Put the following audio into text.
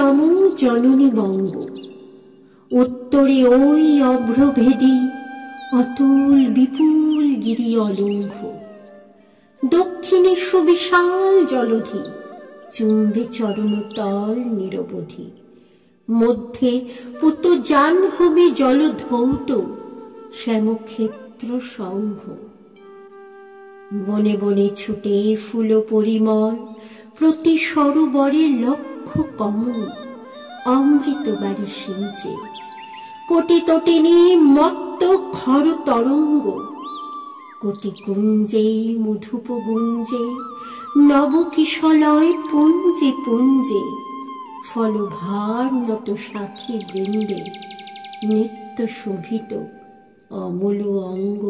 নমো জননী বঙ্গ। উত্তরে ওই অভ্রভেদী অতুল বিপুল গিরি অলঙ্ঘ। দক্ষিণে সুবিশাল জলধি চুম্বে চরণতল নিরবধি। মধ্যে পুত জাহ্নবী জলধৌত শ্যামক্ষেত্র সংঘ। বনে বনে ছুটে ফুল পরিমল, প্রতি সরোবরে লক্ষ কমল। অমৃত বাড়ি সিঞ্চে কোটি তটিনী মত্ত খর তরঙ্গ। কোটি কুঞ্জে মধুপ গুঞ্জে নবকিশলয় পুঞ্জে পুঞ্জে। ফলভার নত সাথী বৃন্দে নিত্য শোভিত অমল অঙ্গ।